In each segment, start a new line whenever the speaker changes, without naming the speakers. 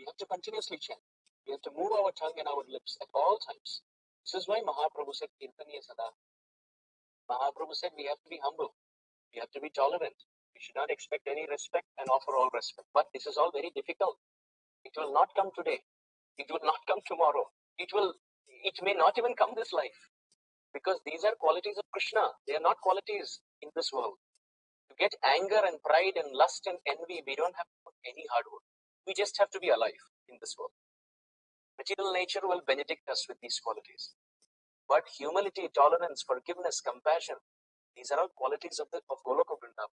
We have to continuously chant. We have to move our tongue and our lips at all times. This is why Mahaprabhu said, Kirtaniya Sada. Mahaprabhu said we have to be humble. We have to be tolerant. We should not expect any respect and offer all respect. But this is all very difficult. It will not come today. It will not come tomorrow. It may not even come this life. Because these are qualities of Krishna. They are not qualities in this world. To get anger and pride and lust and envy, we don't have to put any hard work. We just have to be alive in this world. Material nature will benedict us with these qualities. But humility, tolerance, forgiveness, compassion, these are all qualities of Goloka Vrindavan.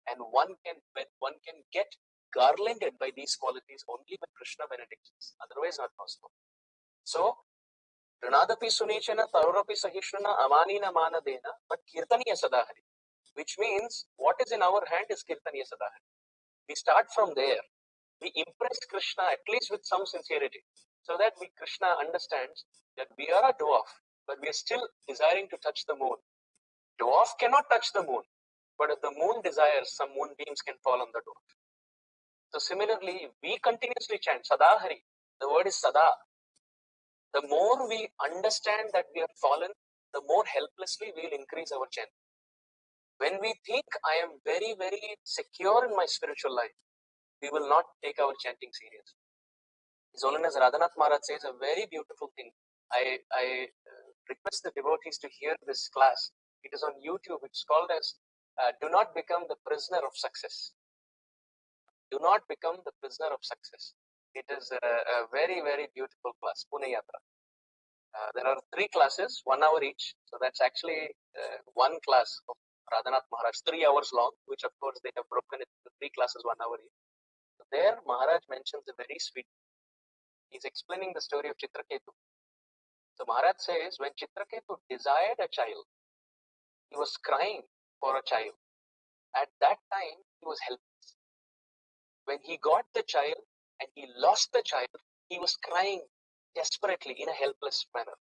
And one can get garlanded by these qualities only when Krishna benedicts us. Otherwise not possible. So, Pranadapi Sunichana, Tarorapi Sahishrana, Amanina Manadena, but Kirtaniya Sadahari. Which means what is in our hand is Kirtaniya Sadahari. We start from there. We impress Krishna at least with some sincerity. So that Krishna understands that we are a dwarf, but we are still desiring to touch the moon. Dwarf cannot touch the moon, but if the moon desires, some moonbeams can fall on the dwarf. So similarly, we continuously chant Sadahari. The word is Sada. The more we understand that we are fallen, the more helplessly we will increase our chant. When we think I am very, very secure in my spiritual life, we will not take our chanting seriously. His Holiness Radhanath Maharaj says a very beautiful thing. I request the devotees to hear this class. It is on YouTube. It's called as Do Not Become the Prisoner of Success. Do not become the prisoner of success. It is a very, very beautiful class, Pune Yatra. There are 3 classes, 1 hour each. So that's actually one class of Radhanath Maharaj, 3 hours long, which of course they have broken it into 3 classes, 1 hour each. So there Maharaj mentions a very sweet. He's explaining the story of Chitraketu. So Maharaj says when Chitraketu desired a child, he was crying for a child. At that time, he was helpless. When he got the child and he lost the child, he was crying desperately in a helpless manner.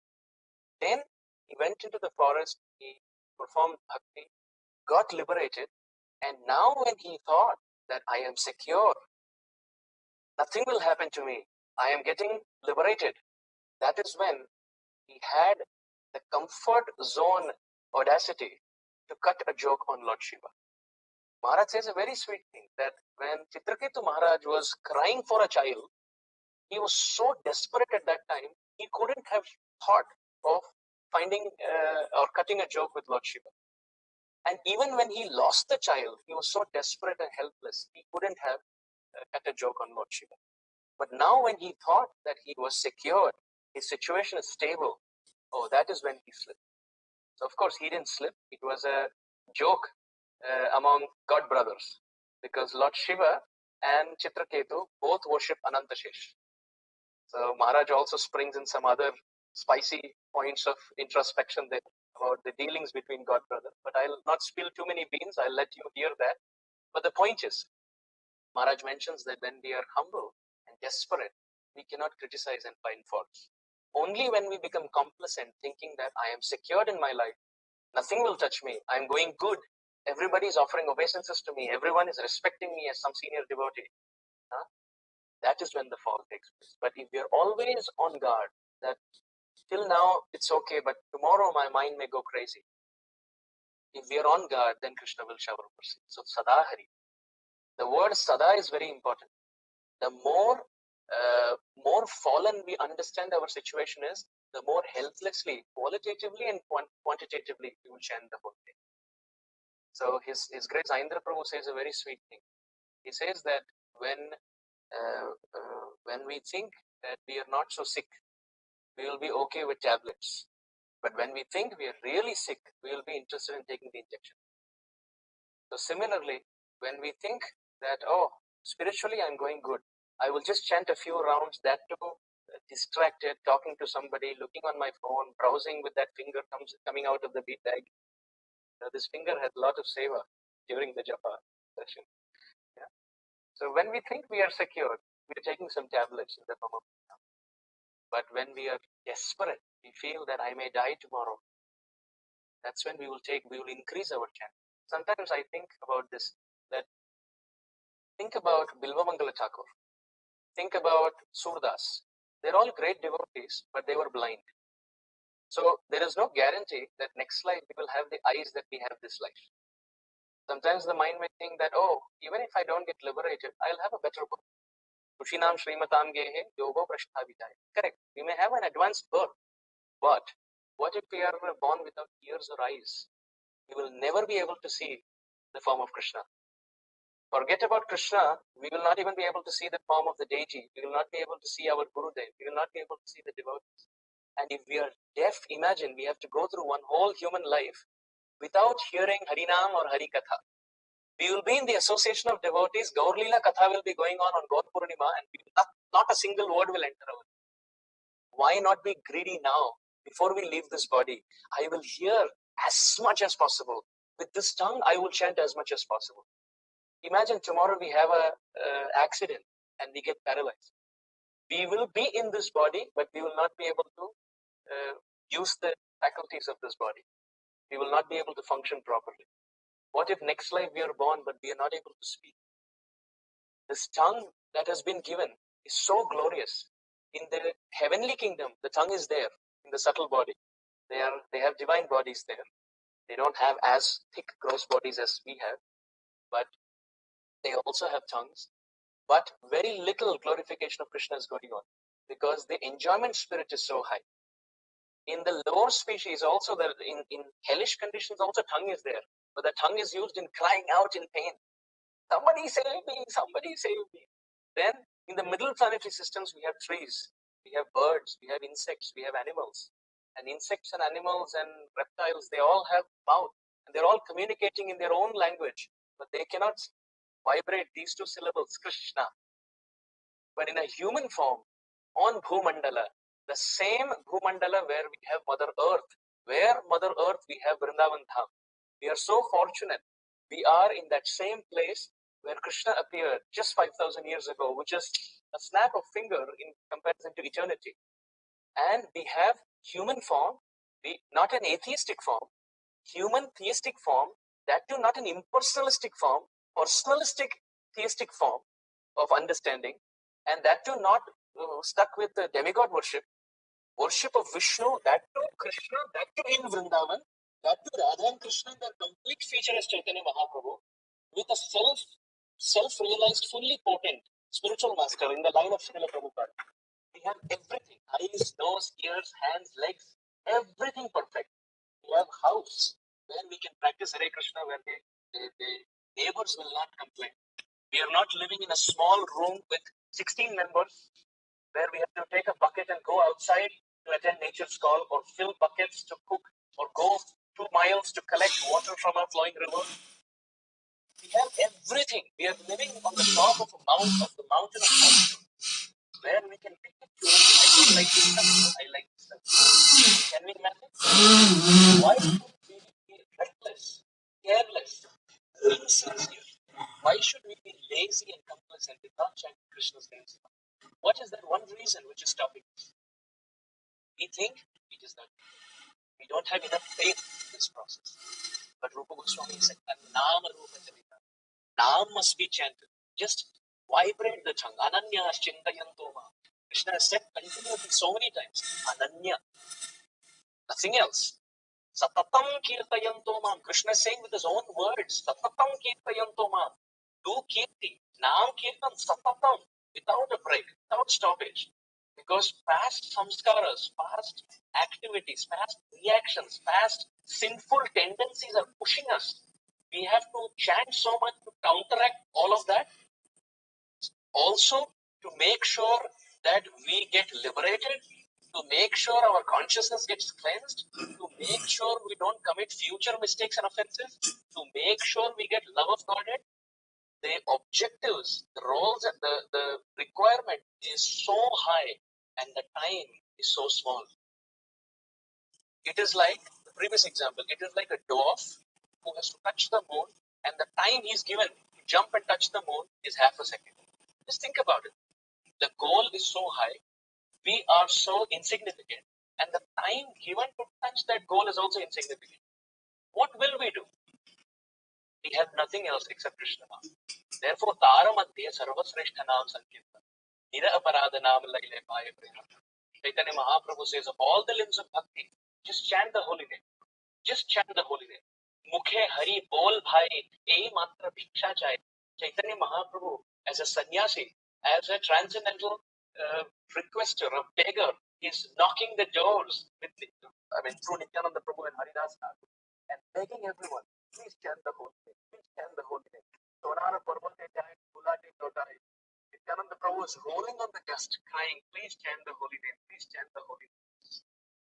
Then he went into the forest, he performed bhakti, got liberated, and now when he thought that I am secure, nothing will happen to me, I am getting liberated, that is when he had the comfort zone audacity to cut a joke on Lord Shiva. Maharaj says a very sweet thing that when Chitraketu Maharaj was crying for a child, he was so desperate at that time, he couldn't have thought of finding or cutting a joke with Lord Shiva. And even when he lost the child, he was so desperate and helpless, he couldn't have cut a joke on Lord Shiva. But now when he thought that he was secured, his situation is stable, oh, that is when he slipped. So of course he didn't slip. It was a joke among god brothers, because Lord Shiva and Chitraketu both worship Anantashesh. So Maharaj also springs in some other spicy points of introspection there about the dealings between god brothers. But I'll not spill too many beans. I'll let you hear that. But the point is, Maharaj mentions that when we are humble and desperate, we cannot criticize and find faults. Only when we become complacent, thinking that I am secured in my life, nothing will touch me, I am going good, everybody is offering obeisances to me, everyone is respecting me as some senior devotee, that is when the fall takes place. But if we are always on guard, that till now it's okay, but tomorrow my mind may go crazy. If we are on guard, then Krishna will shower mercy. So Sadahari. The word Sada is very important. The more fallen we understand our situation is, the more helplessly, qualitatively and quantitatively we will chant the whole day. So his Grace Indra Prabhu says a very sweet thing. He says that when we think that we are not so sick, we will be okay with tablets. But when we think we are really sick, we will be interested in taking the injection. So similarly, when we think that, oh, spiritually I'm going good, I will just chant a few rounds, that too distracted, talking to somebody, looking on my phone, browsing with that finger coming out of the bead bag. This finger has a lot of seva during the japa session. Yeah? So when we think we are secure, we are taking some tablets in the form of. But when we are desperate, we feel that I may die tomorrow. That's when we will increase our chant. Sometimes I think about this, that think about Bilva Mangala Thakur. Think about Surdas. They're all great devotees, but they were blind. So there is no guarantee that next life we will have the eyes that we have this life. Sometimes the mind may think that, oh, even if I don't get liberated, I'll have a better birth. Kushinam Srimatam Gehe Yogo Prashthavidaya. Correct. We may have an advanced birth, but what if we are born without ears or eyes? We will never be able to see the form of Krishna. Forget about Krishna, we will not even be able to see the form of the deity. We will not be able to see our Gurudev. We will not be able to see the devotees. And if we are deaf, imagine we have to go through one whole human life without hearing Harinam or Harikatha. We will be in the association of devotees. Gaur Leela Katha will be going on Gaur Purnima, and not a single word will enter our. Why not be greedy now? Before we leave this body, I will hear as much as possible. With this tongue, I will chant as much as possible. Imagine tomorrow we have a accident and we get paralyzed. We will be in this body, but we will not be able to use the faculties of this body. We will not be able to function properly. What if next life we are born, but we are not able to speak? This tongue that has been given is so glorious. In the heavenly kingdom, the tongue is there in the subtle body. They have divine bodies there. They don't have as thick, gross bodies as we have, but they also have tongues. But very little glorification of Krishna is going on because the enjoyment spirit is so high. In the lower species also, in hellish conditions also tongue is there, but the tongue is used in crying out in pain. Somebody save me, somebody save me. Then in the middle planetary systems, we have trees, we have birds, we have insects, we have animals. And insects and animals and reptiles, they all have mouth and they're all communicating in their own language, but they cannot vibrate these two syllables, Krishna. But in a human form, on Bhumandala, the same Bhumandala where we have Mother Earth, where Mother Earth we have Vrindavan Dham. We are so fortunate. We are in that same place where Krishna appeared just 5,000 years ago, which is a snap of finger in comparison to eternity. And we have human form, not an atheistic form, human theistic form, that too not an impersonalistic form, personalistic theistic form of understanding, and that too not stuck with the demigod worship of Vishnu, that too Krishna, that too in Vrindavan, that too Radha and Krishna, their complete feature is Chaitanya Mahaprabhu, with a self-realized, fully potent spiritual master in the line of Srila Prabhupada. We have everything, eyes, nose, ears, hands, legs, everything perfect. We have house where we can practice Hare Krishna, where the neighbors will not complain. We are not living in a small room with 16 members where we have to take a bucket and go outside to attend nature's call, or fill buckets to cook, or go 2 miles to collect water from a flowing river. We have everything. We are living on the top of the mountain of fortune, where we can pick and choose. I don't like this stuff, I like this stuff. Can we imagine? Why should we be reckless, careless, insincere? Why should we be lazy and complacent and not chant Krishna's names? What is that one reason which is stopping us? We think it is that we don't have enough faith in this process. But Rupa Goswami said, Nama Rupa Charita. Naam must be chanted. Just vibrate the tongue. Ananya Chintayantoma. Krishna has said continuously so many times. Ananya. Nothing else. Satatam Kirtayantomam. Krishna is saying with his own words. Satatam Kirtayantomam. Do Kirti. Naam Kirtan Satatam. Without a break. Without stoppage. Because past samskaras, past activities, past reactions, past sinful tendencies are pushing us. We have to chant so much to counteract all of that. Also, to make sure that we get liberated, to make sure our consciousness gets cleansed, to make sure we don't commit future mistakes and offenses, to make sure we get love of Godhead. The objectives, the roles, and the requirement is so high, and the time is so small. It is like the previous example. It is like a dwarf who has to touch the moon, and the time he's given to jump and touch the moon is half a second. Just think about it. The goal is so high, we are so insignificant, and the time given to touch that goal is also insignificant. What will we do? We have nothing else except Krishna. Therefore, Tara Madhya Sarvasreshta Naam Sankirtan. Nira aparadha naam laile paaye prema. Chaitanya Mahaprabhu says, of all the limbs of bhakti, just chant the holy name. Just chant the holy name. Mukhe hari bol bhai, ei matra bhiksha chahe. Chaitanya Mahaprabhu, as a sannyasi, as a transcendental requester, a beggar, is knocking the doors with, through Nityananda Prabhu and Haridas Thakur, and begging everyone, please chant the holy name. Please chant the holy name. Sonara parvate jaye, bulate lotaye. Nityananda Prabhu is rolling on the dust, crying, please chant the holy name. Please chant the holy name.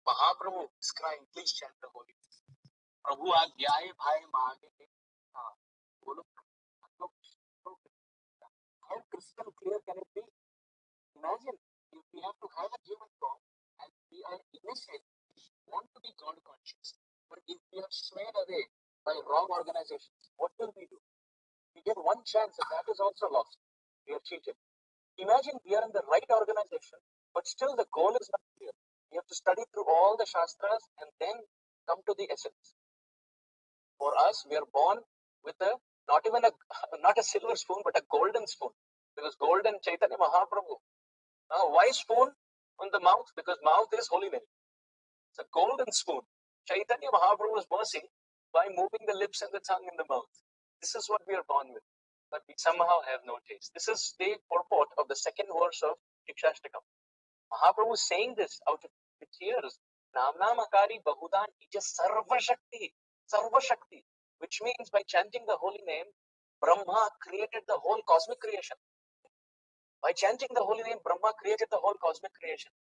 Mahaprabhu is crying, please chant the holy name. Prabhu आज्ञाए भाई मांगे हाँ बोलो how crystal clear can it be? Imagine if we have to have a human form and we are innocent, want to be God conscious, but if we are swayed away by wrong organizations, what will we do? We get one chance and that is also lost. We are cheated. Imagine we are in the right organization, but still the goal is not clear. We have to study through all the shastras and then come to the essence. For us, we are born with not a silver spoon, but a golden spoon. Because golden Chaitanya Mahaprabhu. Now, why spoon on the mouth? Because mouth is holy name. It's a golden spoon. Chaitanya Mahaprabhu was mercy by moving the lips and the tongue in the mouth. This is what we are born with. But we somehow have no taste. This is the purport of the second verse of Shikshashtakam. Mahaprabhu is saying this out of tears. Namnamakari Bahudan Nija Sarva Shakti. Sarva Shakti. Which means by chanting the holy name, Brahma created the whole cosmic creation. By chanting the holy name, Brahma created the whole cosmic creation.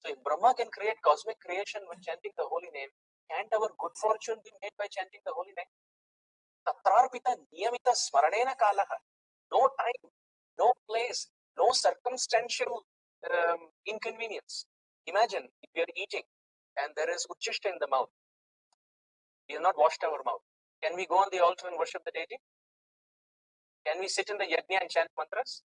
So if Brahma can create cosmic creation when chanting the holy name, can't our good fortune be made by chanting the holy name? Tatrarpita niyamita smaranena kalaha. No time, no place, no circumstantial inconvenience. Imagine if we are eating and there is uchishta in the mouth. We have not washed our mouth. Can we go on the altar and worship the deity? Can we sit in the yajna and chant mantras?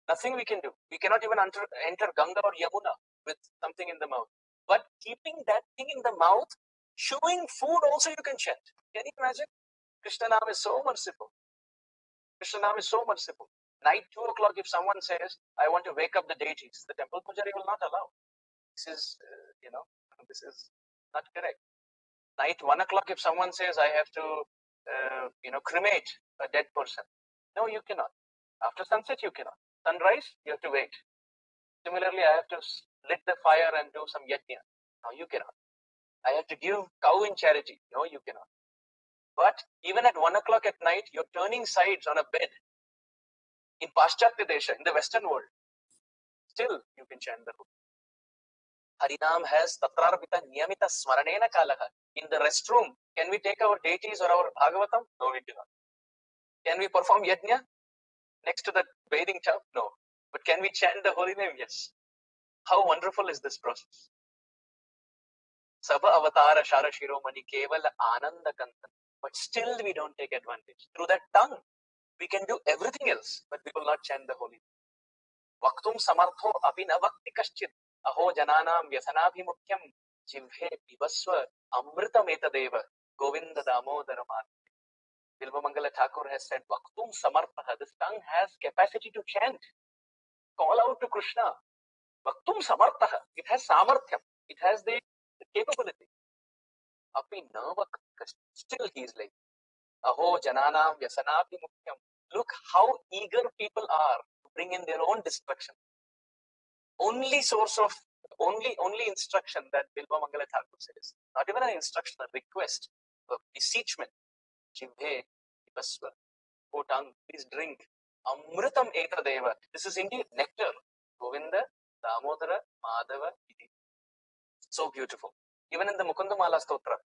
Nothing we can do. We cannot even enter Ganga or Yamuna with something in the mouth. But keeping that thing in the mouth, chewing food also you can chant. Can you imagine? Krishna Nam is so merciful. Krishna Nam is so merciful. Night 2 o'clock, if someone says, I want to wake up the deities, the temple pujari will not allow. This is, this is not correct. Night 1 o'clock, if someone says, I have to, cremate a dead person. No, you cannot. After sunset, you cannot. Sunrise, you have to wait. Similarly, I have to lit the fire and do some yajna. No, you cannot. I have to give cow in charity. No, you cannot. But even at 1 o'clock at night, you're turning sides on a bed in Paschatya Desha, in the Western world. Still, you can chant the hook. Harinam has tatrarpita niyamita smaranena kalaha. In the restroom, can we take our deities or our Bhagavatam? No, we cannot. Can we perform yajna next to the bathing tub? No. But can we chant the holy name? Yes. How wonderful is this process? Sabha avatara shara shiromani kevala ananda kantan. But still we don't take advantage. Through that tongue, we can do everything else, but we will not chant the holy name. Vaktum samartho abhinavakti kaschit. Aho jananam vyasanabhimukyam jivhe pibasva amritam etadeva govinda damodara madhava. Bilvamangala Thakur has said, Vaktum samartha. This tongue has capacity to chant. Call out to Krishna. Vaktum samartha. It has samarthyam. It has the capability. Still he is like, Aho jananam vyasanabhimukyam. Look how eager people are to bring in their own destruction. Only instruction that Bilva Mangala Thakur says. Not even an instruction, a request, a beseechment. Jibhe Basva. O tongue, please drink. Amritam etadeva. This is indeed nectar. Govinda, Damodara, Madhava, Iti. So beautiful. Even in the Mukundamala Stotra.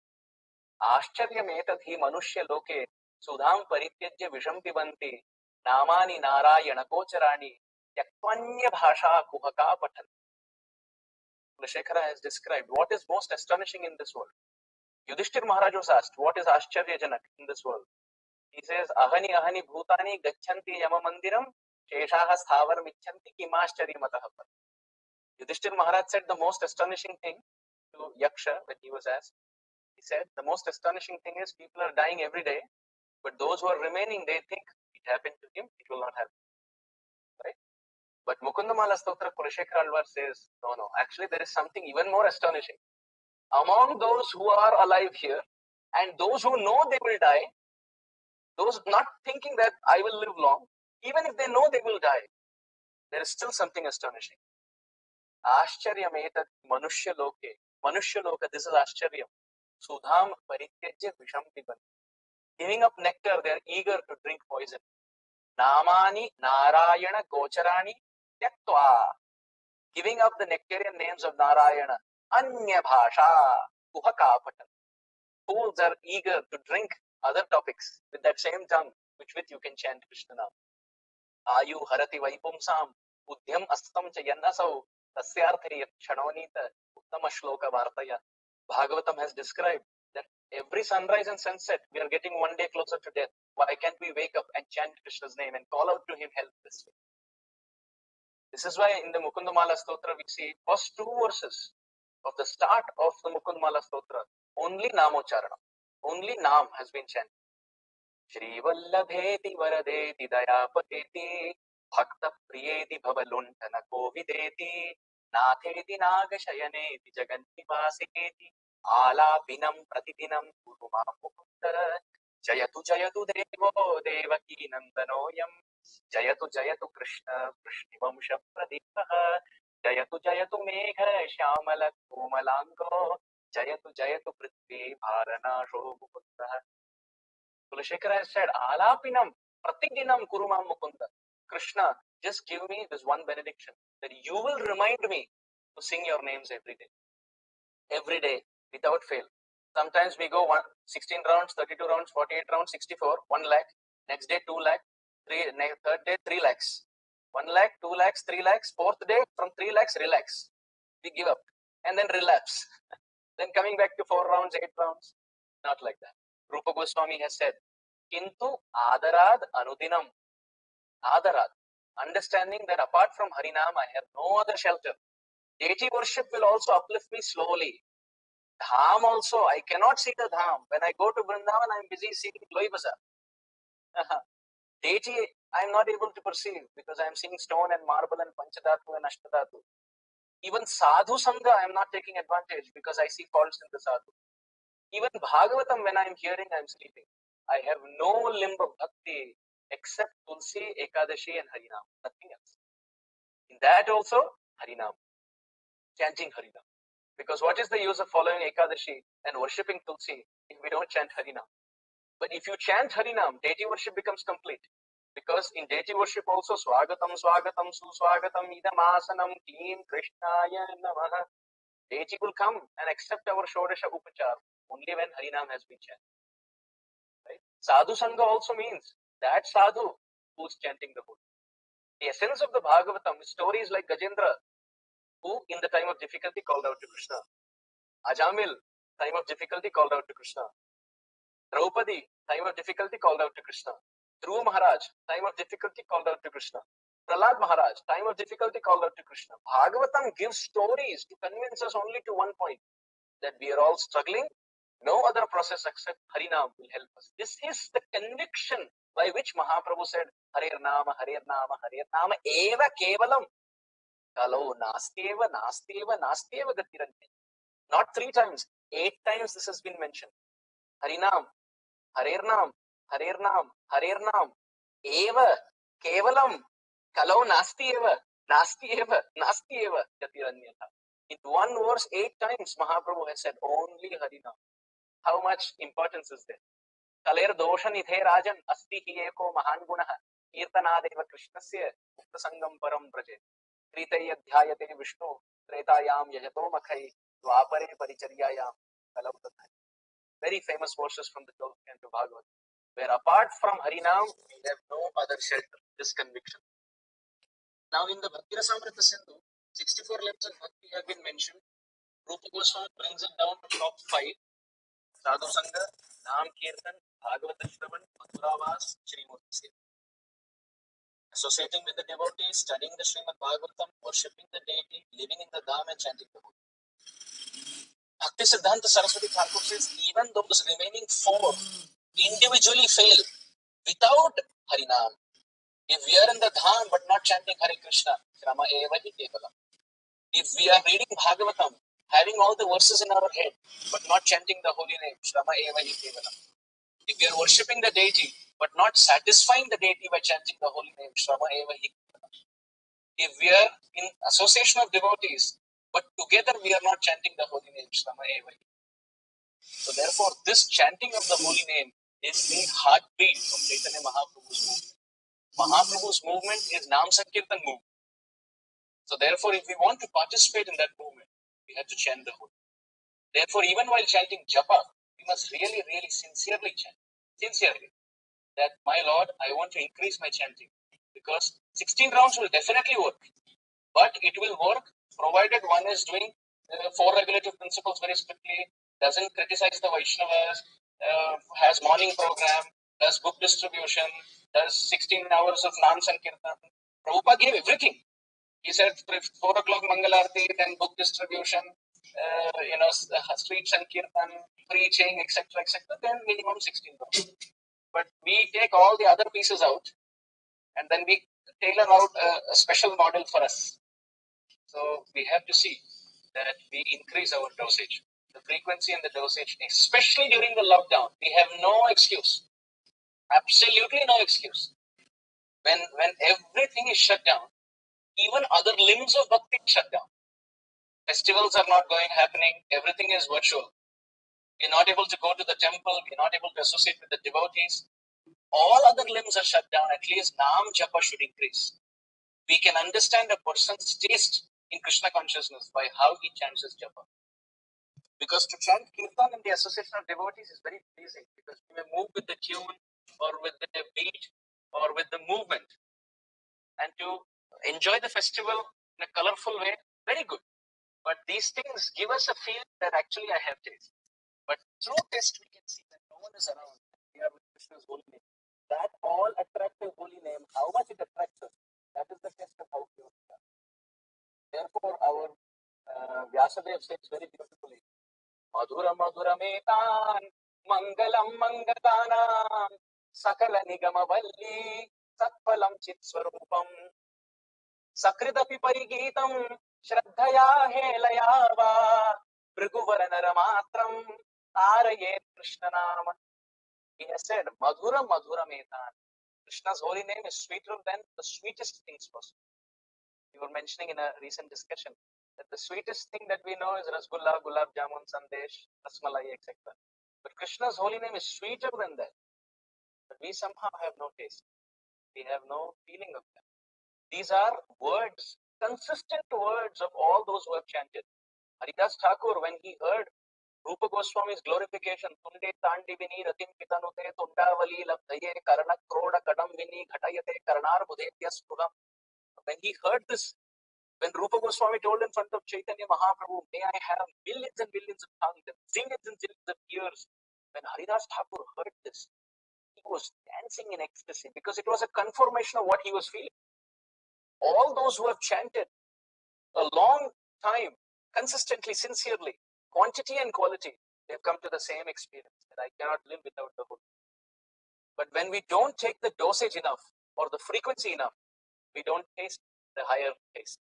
Ashcharyam etadhi manushya loke sudham parityajya visham pibanti namani narayana kocharani yakwanya bhasha kuhaka patan. Shekhara has described what is most astonishing in this world. Yudhishthir Maharaj was asked, what is Ashcharya Janak in this world? He says, Ahani ahani bhutani gacchanti yama mandiram sheshaha sthavar michanti kimashchari mataha. Yudhishthir Maharaj said the most astonishing thing to Yaksha when he was asked. He said, the most astonishing thing is people are dying every day, but those who are remaining, they think it happened to him, it will not happen. Right? But Mukundamala Stotra Kulashekara Alvar says, no. Actually, there is something even more astonishing. Among those who are alive here and those who know they will die, those not thinking that I will live long, even if they know they will die, there is still something astonishing. Ashcharyam etat manushya loke. Manushya loka, this is Ashcharyam. Sudham parityajya visham piban. Giving up nectar, they are eager to drink poison. Namani Narayana Gocharani Tyaktva. Giving up the nectarian names of Narayana. Anya Bhasha Kuhakapatan. Fools are eager to drink other topics with that same tongue, which with you can chant Krishna now. Ayu Harati Vaipumsam Udhyam Astam Chayanasau Tasyarthi Kshanonita Uttama Shloka Vartaya. Bhagavatam has described that every sunrise and sunset we are getting one day closer to death. Why can't we wake up and chant Krishna's name and call out to him help this way? This is why in the Mukundamala Stotra we see first two verses of the start of the Mukundamala Stotra, only Namocharana, only Nam has been chanted. Shri Vallabheti Varadeti Dayapateti Bhakta Priyeti Bhavaluntana Kovideti Natheti Nagashayaneti Jagantivasiketi Alapinam Pratidinam Kuruma Mukundara Jayatu Jayatu Devo Devaki Nandanoyam Jayatu Krishna Krishnivamsha Pradeepaha Jayatu Megha Shyamala Komalango Jayatu Prithvi Bharanasho Mukundara. Kulashekara has said, Alapinam, Pratigdinam Kurumam Mukunda. Krishna, just give me this one benediction that you will remind me to sing your names every day, without fail. Sometimes we go 16 rounds, 32 rounds, 48 rounds, 64, 1 lakh. Next day, 2 lakh. Third day, 3 lakhs. 1 lakh, 2 lakhs, 3 lakhs. Fourth day, from 3 lakhs, relax. We give up and then relapse. Then coming back to 4 rounds, 8 rounds. Not like that. Rupa Goswami has said, Kintu Adarad Anudinam. Adarad. Understanding that apart from Harinam, I have no other shelter. Deity worship will also uplift me slowly. Dham also, I cannot see the Dham. When I go to Vrindavan, I am busy seeing Loi Bazaar. Deity, I am not able to perceive because I am seeing stone and marble and Panchadhatu and Ashtadhatu. Even Sadhu Sangha, I am not taking advantage because I see faults in the Sadhu. Even Bhagavatam, when I am hearing, I am sleeping. I have no limb of bhakti except Tulsi, Ekadashi and Harinam. Nothing else. In that also, Harinam. Chanting Harinam. Because what is the use of following Ekadashi and worshipping Tulsi if we don't chant Harinam? But if you chant Harinam, deity worship becomes complete. Because in deity worship also, Swagatam, Swagatam, Suswagatam, Idamasanam, Team, Krishnaya, Namaha. Deity will come and accept our Shodasha Upachar only when Harinam has been chanted. Right? Sadhu Sangha also means that Sadhu who's chanting the Buddha. The essence of the Bhagavatam is stories like Gajendra, who in the time of difficulty called out to Krishna. Ajamil, time of difficulty called out to Krishna. Draupadi, time of difficulty called out to Krishna. Dhruva Maharaj, time of difficulty called out to Krishna. Prahlad Maharaj, time of difficulty called out to Krishna. Bhagavatam gives stories to convince us only to one point, that we are all struggling. No other process except Harinam will help us. This is the conviction by which Mahaprabhu said, Hare Nama, Hare Nama, Hare Nama, Eva Kevalam. Kalo Nastieva, Nastieva, Nastieva Gatirante. Not 3 times, 8 times this has been mentioned. Harinam, Hare Nam, Hare Nam, Hare Nam, Eva Kevalam. Kalo Nastieva, Nastieva, Nastieva Gatiranyata. In one verse, 8 times Mahaprabhu has said only Harinam. How much importance is there? Kaler dosha nidhe rajan asti hi eko mahan gunaha kirtanadeva krishnasya mukta sangam param braje tritaya dhyayate vishnu tretayam yajato makhai dvapare paricharyayam kalavtathai. Very famous verses from the 12th canto Bhagavad, where apart from Harinam we have no other shelter. This conviction. Now in the Bhakti Rasamrita Sindhu, 64 limbs of Bhakti have been mentioned. Rupa Goswami brings it down to top 5. Sadhu Sangha, Nam Kirtan, Bhagavata Shravan, Mathuravas, Srimurti Seva. Associating with the devotees, studying the Srimad Bhagavatam, worshipping the deity, living in the Dham and chanting the Buddha. Bhakti Siddhanta Saraswati Thakur says, even those remaining 4 individually fail without Harinam. If we are in the dham but not chanting Hare Krishna, Shrama eva hi kevalam. If we are reading Bhagavatam, having all the verses in our head, but not chanting the holy name, Shrama eva hi kevalam. If we are worshipping the deity, but not satisfying the deity by chanting the holy name, Shrama eva hi kevalam. If we are in association of devotees, but together we are not chanting the holy name, Shrama eva hi. So therefore, this chanting of the holy name is the heartbeat of Chaitanya Mahaprabhu's movement. Mahaprabhu's movement is Nam Sankirtan movement. So therefore, if we want to participate in that movement, we have to chant the holy. Therefore, even while chanting japa, we must really, really sincerely chant. Sincerely. That, my Lord, I want to increase my chanting. Because 16 rounds will definitely work. But it will work provided one is doing four regulative principles very strictly, doesn't criticize the Vaishnavas, has morning program, does book distribution, does 16 hours of Nam Sankirtan. Prabhupada gave everything. He said 4 o'clock Mangalarti, then book distribution, street Sankirtan, preaching, etc., etc., then minimum 16 hours. But we take all the other pieces out and then we tailor out a special model for us. So we have to see that we increase our dosage, the frequency and the dosage, especially during the lockdown. We have no excuse, absolutely no excuse. When everything is shut down, even other limbs of bhakti is shut down. Festivals are not happening. Everything is virtual. We're not able to go to the temple. We're not able to associate with the devotees. All other limbs are shut down. At least Nam Japa should increase. We can understand a person's taste in Krishna consciousness by how he chants his Japa. Because to chant Kirtan in the association of devotees is very pleasing, because we may move with the tune or with the beat or with the movement. And to enjoy the festival in a colorful way, very good. But these things give us a feeling that actually I have taste. But through taste, we can see that no one is around. We are with Krishna's holy name. That all attractive holy name, how much it attracts us, that is the test of how pure we are. Therefore, our Vyasadeva says very beautifully, Madhura Madhurametan, Mangalam Mangatanam, Sakala Nigama Valli, Satpalam Chit Swarupam, Sakridapi Parigitam, Shraddhaya Helayava, Briguvaranaramatram, Araye Krishnanama. He has said, Madhura Madhura Metan. Krishna's holy name is sweeter than the sweetest things possible. You were mentioning in a recent discussion that the sweetest thing that we know is Rasgulla, Gulab Jamun, Sandesh, Rasmalai, etc. But Krishna's holy name is sweeter than that. But we somehow have no taste. We have no feeling of that. These are words, consistent words of all those who have chanted. Haridas Thakur, when he heard Rupa Goswami's glorification, Tunde Tandivini Ratim Pitanute Tundavali Labdaye Karana Kroda Kadambini Ghatayate Karanar Budetya Spruham. When he heard this, when Rupa Goswami told in front of Chaitanya Mahaprabhu, may I have millions and millions of tongues and zillions and zillions of ears, when Haridas Thakur heard this, he was dancing in ecstasy because it was a confirmation of what he was feeling. All those who have chanted a long time, consistently, sincerely, quantity and quality, they've come to the same experience that I cannot live without the Holy. But when we don't take the dosage enough or the frequency enough, we don't taste the higher taste.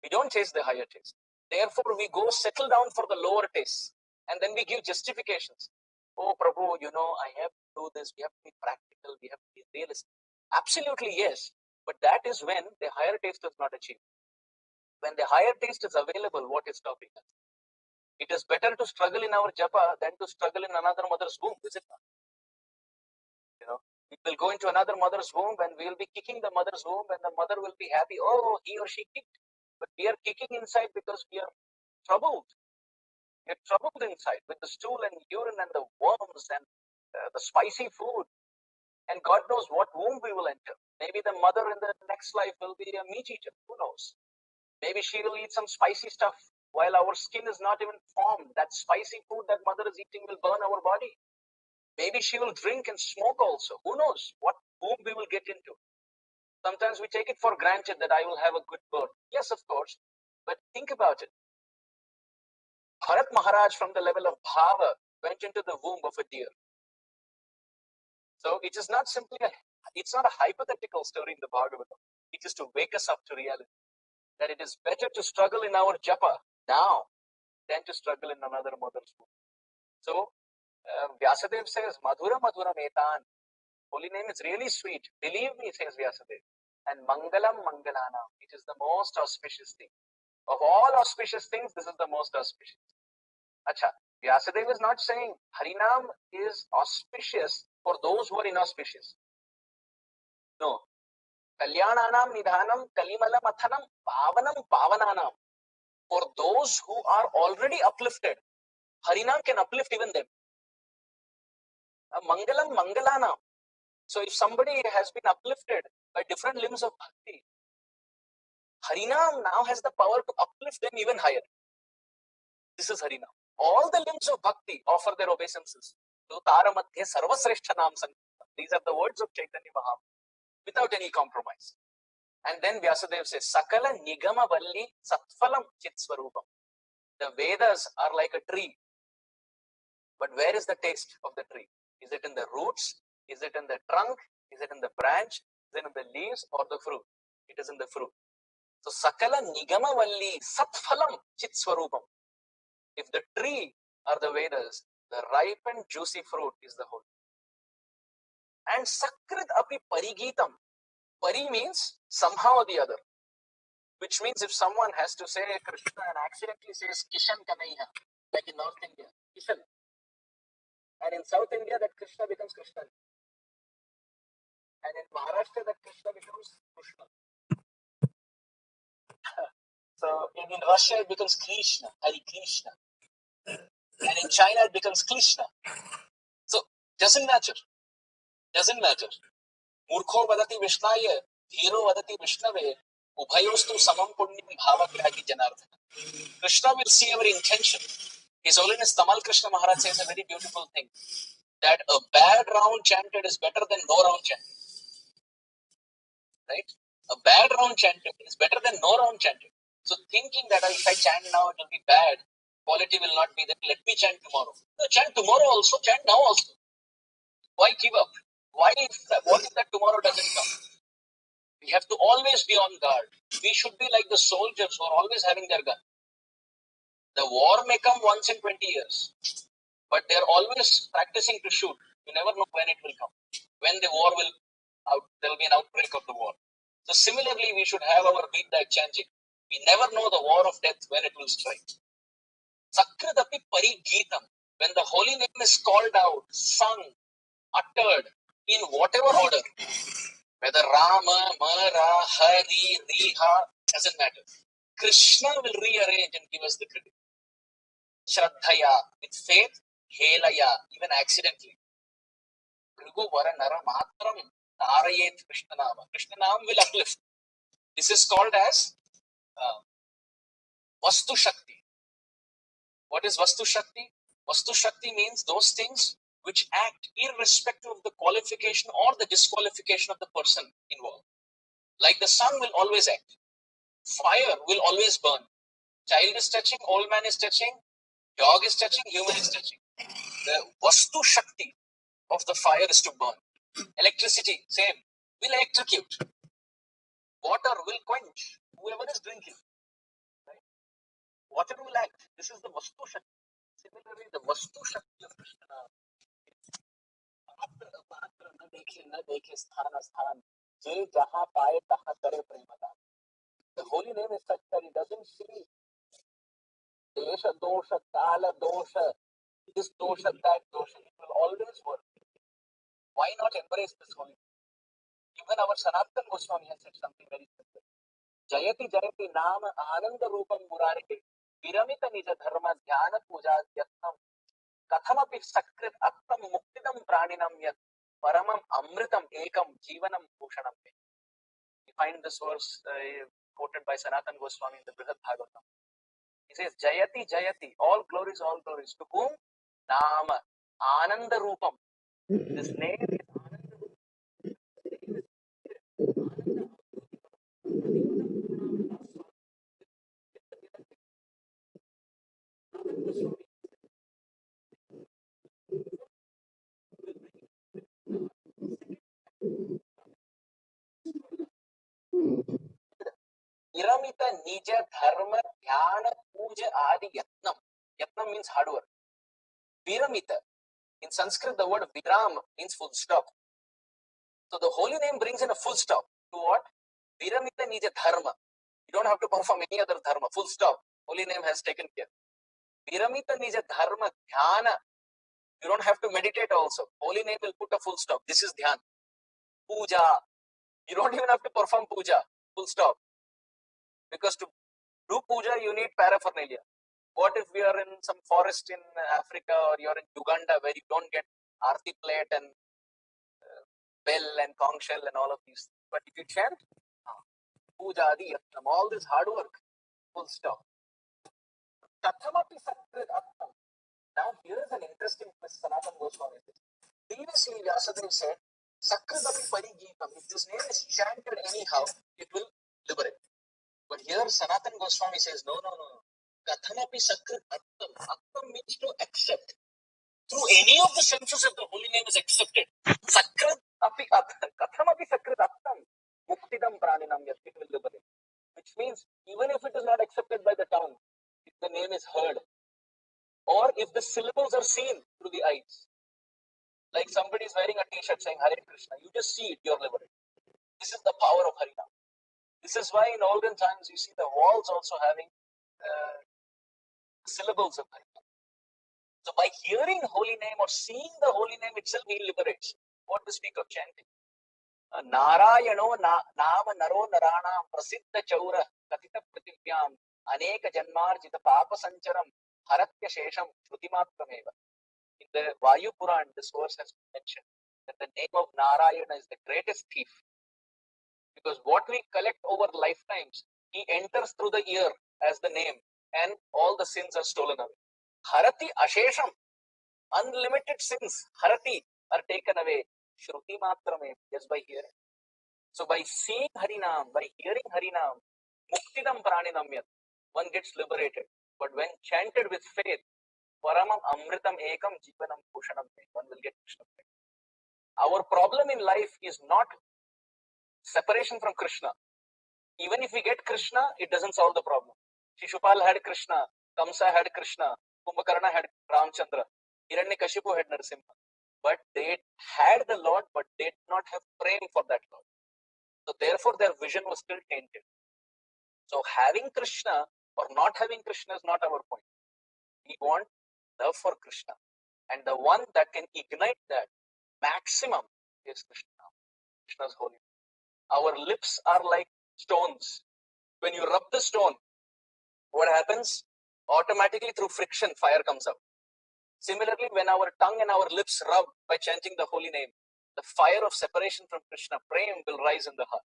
We don't taste the higher taste. Therefore, we go settle down for the lower taste. And then we give justifications. Oh, Prabhu, I have to do this. We have to be practical. We have to be realistic. Absolutely, yes. But that is when the higher taste is not achieved. When the higher taste is available, what is stopping us? It is better to struggle in our japa than to struggle in another mother's womb, is it not? We will go into another mother's womb and we will be kicking the mother's womb and the mother will be happy. Oh, he or she kicked. But we are kicking inside because we are troubled. We are troubled inside with the stool and urine and the worms and the spicy food. And God knows what womb we will enter. Maybe the mother in the next life will be a meat eater. Who knows? Maybe she will eat some spicy stuff while our skin is not even formed. That spicy food that mother is eating will burn our body. Maybe she will drink and smoke also. Who knows what womb we will get into? Sometimes we take it for granted that I will have a good birth. Yes, of course. But think about it. Bharat Maharaj from the level of bhava went into the womb of a deer. So it is not simply a It's not a hypothetical story in the Bhagavatam. It is to wake us up to reality. That it is better to struggle in our japa now than to struggle in another mother's womb. So, Vyasadeva says, Madhura Madhura Metan. Holy name is really sweet. Believe me, says Vyasadeva. And Mangalam Mangalana. It is the most auspicious thing. Of all auspicious things, this is the most auspicious. Acha, Vyasadeva is not saying Harinam is auspicious for those who are inauspicious. No. Kalyananam Nidhanam Kalimalam Athanam Pavanam Pavananam. For those who are already uplifted, Harinam can uplift even them. Mangalam Mangalana. So if somebody has been uplifted by different limbs of bhakti, Harinam now has the power to uplift them even higher. This is Harinam. All the limbs of bhakti offer their obeisances to Tara Madhya Sarvasreshta Nam Sankirtan. These are the words of Chaitanya Mahaprabhu without any compromise. And then Vyasadeva says, Sakala Nigama Valli Satphalam Chit Swarupam. The Vedas are like a tree. But where is the taste of the tree? Is it in the roots? Is it in the trunk? Is it in the branch? Is it in the leaves or the fruit? It is in the fruit. So Sakala Nigama Valli Satphalam Chit Swarupam. If the tree are the Vedas, the ripened juicy fruit is the whole. And Sakrit Api Parigitam. Pari means somehow or the other. Which means if someone has to say Krishna and accidentally says Kishan Kanaiha, like in North India, Kishan. And in South India, that Krishna becomes Krishna. And in Maharashtra, that Krishna becomes Krishna. So in Russia, it becomes Krishna, Hare Krishna. And in China, it becomes Krishna. So doesn't matter. Doesn't matter. Murkho vadati Vishnaya, Hero vadati Vishnave, Ubhayostu samam punyam bhavagragi janardhana. Krishna will see our intention. His Holiness Tamal Krishna Maharaj says a very beautiful thing, that a bad round chanted is better than no round chanted. Right? A bad round chanted is better than no round chanted. So thinking that if I chant now it will be bad, quality will not be there, let me chant tomorrow. No, chant tomorrow also, chant now also. Why give up? What if that tomorrow doesn't come? We have to always be on guard. We should be like the soldiers who are always having their gun. The war may come once in 20 years, but they're always practicing to shoot. You never know when it will come. When the war will out, there will be an outbreak of the war. So similarly, we should have our beat that chanting. We never know the war of death when it will strike. Sakradapi Parigitam. When the holy name is called out, sung, uttered, in whatever order, whether Rama, Mara, Hari, Riha, doesn't matter. Krishna will rearrange and give us the credit. Shraddhaya, with faith, Helaya, even accidentally. Krigu Vara Nara Matram, Tarayet Krishnanama. Krishnanam will uplift. This is called as Vastu Shakti. What is Vastu Shakti? Vastu Shakti means those things which act irrespective of the qualification or the disqualification of the person involved. Like the sun will always act. Fire will always burn. Child is touching, old man is touching, dog is touching, human is touching. The Vastu Shakti of the fire is to burn. Electricity, same, will electrocute. Water will quench whoever is drinking. Right? Water will act. This is the Vastu Shakti. Similarly, the Vastu Shakti of Krishna. The holy name is such that it doesn't see Desha dosha, Kala dosha, this dosha, that dosha. It will always work. Why not embrace this holy name? Even our Sanatana Goswami has said something very simple. Jayati Jayati Nama Ananda Rupam Murarike Viramita Nija Dharma Dhyana Puja Yatnam Kathamapi Sakrit Attam Muktitam Praninam Yat Paramam Amritam Ekam Jivanam Bhushanam. We find this verse quoted by Sanatana Goswami in the Brihad Bhagavatam. He says, Jayati, Jayati, all glories. To whom? Nama, Ananda Rupam. This name is Ananda Rupam. nija dharma dhyana puja adi yatnam. Yatnam means hard work. Viramita. In Sanskrit, the word viram means full stop. So the holy name brings in a full stop to what? Viramita nija dharma. You don't have to perform any other dharma. Full stop. Holy name has taken care. Viramita nija dharma dhyana. You don't have to meditate also. Holy name will put a full stop. This is dhyan. Puja. You don't even have to perform puja. Full stop. Because to do puja, you need paraphernalia. What if we are in some forest in Africa or you're in Uganda where you don't get arti plate and bell and conch shell and all of these? But if you chant, puja adi yatnam, all this hard work, full stop. Kathamapi sakrit attam. Now here is an interesting twist Sanatana Goswami says. Previously Vyasadeva said, Sakritapi parigeetam. If this name is chanted anyhow, it will liberate. But here Sanatana Goswami says, no. Kathamapi sakrit attam. Attam means to accept. Through any of the senses, if the holy name is accepted, sakrit api attam. Kathamapi sakrit attam. Muktidam praninam yat. It will liberate. Which means, even if it is not accepted by the tongue, if the name is heard, or if the syllables are seen through the eyes, like somebody is wearing a t-shirt saying Hare Krishna, you just see it, you're liberated. This is the power of Harinam. This is why in olden times you see the walls also having syllables of Harinam. So by hearing holy name or seeing the holy name itself, he liberates. What to speak of chanting? Narayano nama naro narana prasiddha chaura katita prativyam aneka janmarjita papa sancharam haratya shesham shrutimatra. In the Vayu Puran, this verse has been mentioned that the name of Narayana is the greatest thief. Because what we collect over lifetimes, he enters through the ear as the name, and all the sins are stolen away. Harati Ashesham, unlimited sins, Harati, are taken away. Shruti Matrame, just by hearing. So by seeing Harinam, by hearing Harinam, Muktidam Praninamyat, one gets liberated. But when chanted with faith, Paramam Amritam Ekam Jivanam Pushanam, one will get Krishna. Our problem in life is not separation from Krishna. Even if we get Krishna, it doesn't solve the problem. Shishupal had Krishna, Kamsa had Krishna, Kumbhakarna had Ramchandra, Hiranyakashipu had Narasimha. But they had the Lord, but they did not have praying for that Lord. So therefore their vision was still tainted. So having Krishna or not having Krishna is not our point. We want love for Krishna. And the one that can ignite that maximum is Krishna. Krishna's holy. Our lips are like stones. When you rub the stone, what happens? Automatically through friction, fire comes out. Similarly, when our tongue and our lips rub by chanting the holy name, the fire of separation from Krishna, prem, will rise in the heart.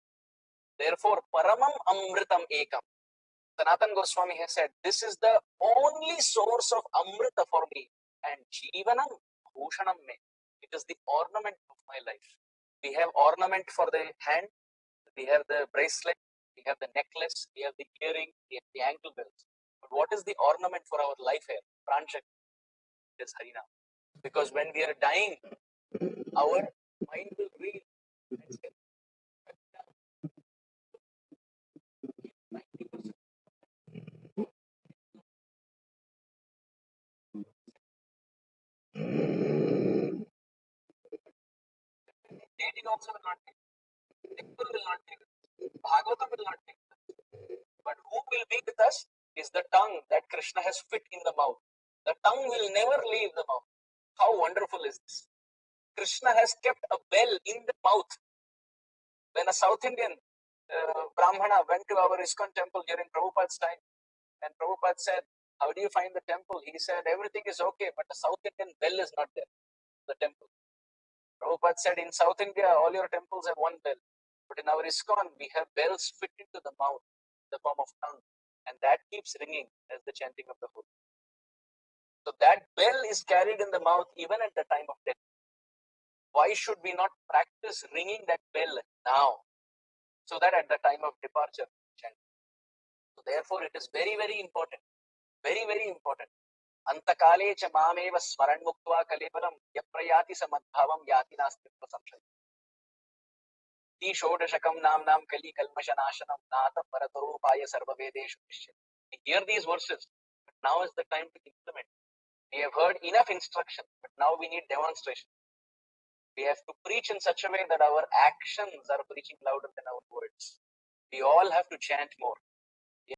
Therefore, paramam amritam ekam. Sanatana Goswami has said, this is the only source of amrita for me. And jivanam bhushanam me. It is the ornament of my life. We have ornament for the hand, we have the bracelet, we have the necklace, we have the earring, we have the ankle bells. But what is the ornament for our life here? Pranshak. It is Harinam. Because when we are dying, our mind will reel and say, 90%. Dating also will not take it. Temple will not take it. Bhagavatam will not take it. But who will be with us is the tongue that Krishna has fit in the mouth. The tongue will never leave the mouth. How wonderful is this? Krishna has kept a bell in the mouth. When a South Indian Brahmana went to our ISKCON temple during Prabhupada's time, and Prabhupada said, how do you find the temple? He said, everything is okay, but the South Indian bell is not there, the temple. Prabhupada said, in South India, all your temples have one bell. But in our ISKCON, we have bells fit into the mouth, the form of tongue. And that keeps ringing as the chanting of the Holy. So that bell is carried in the mouth even at the time of death. Why should we not practice ringing that bell now? So that at the time of departure, chant. So therefore, it is very, very important. Very, very important. Antakale cha mameva smaran muktva kalevaram yaprayati samadbhavam yati nastitva samshaya. Ti shodashakam nam nam kali kalmashanashanam nata paratarupaya sarvavedeshu nishchit. We hear these verses, but now is the time to implement. We have heard enough instruction, but now we need demonstration. We have to preach in such a way that our actions are preaching louder than our words. We all have to chant more.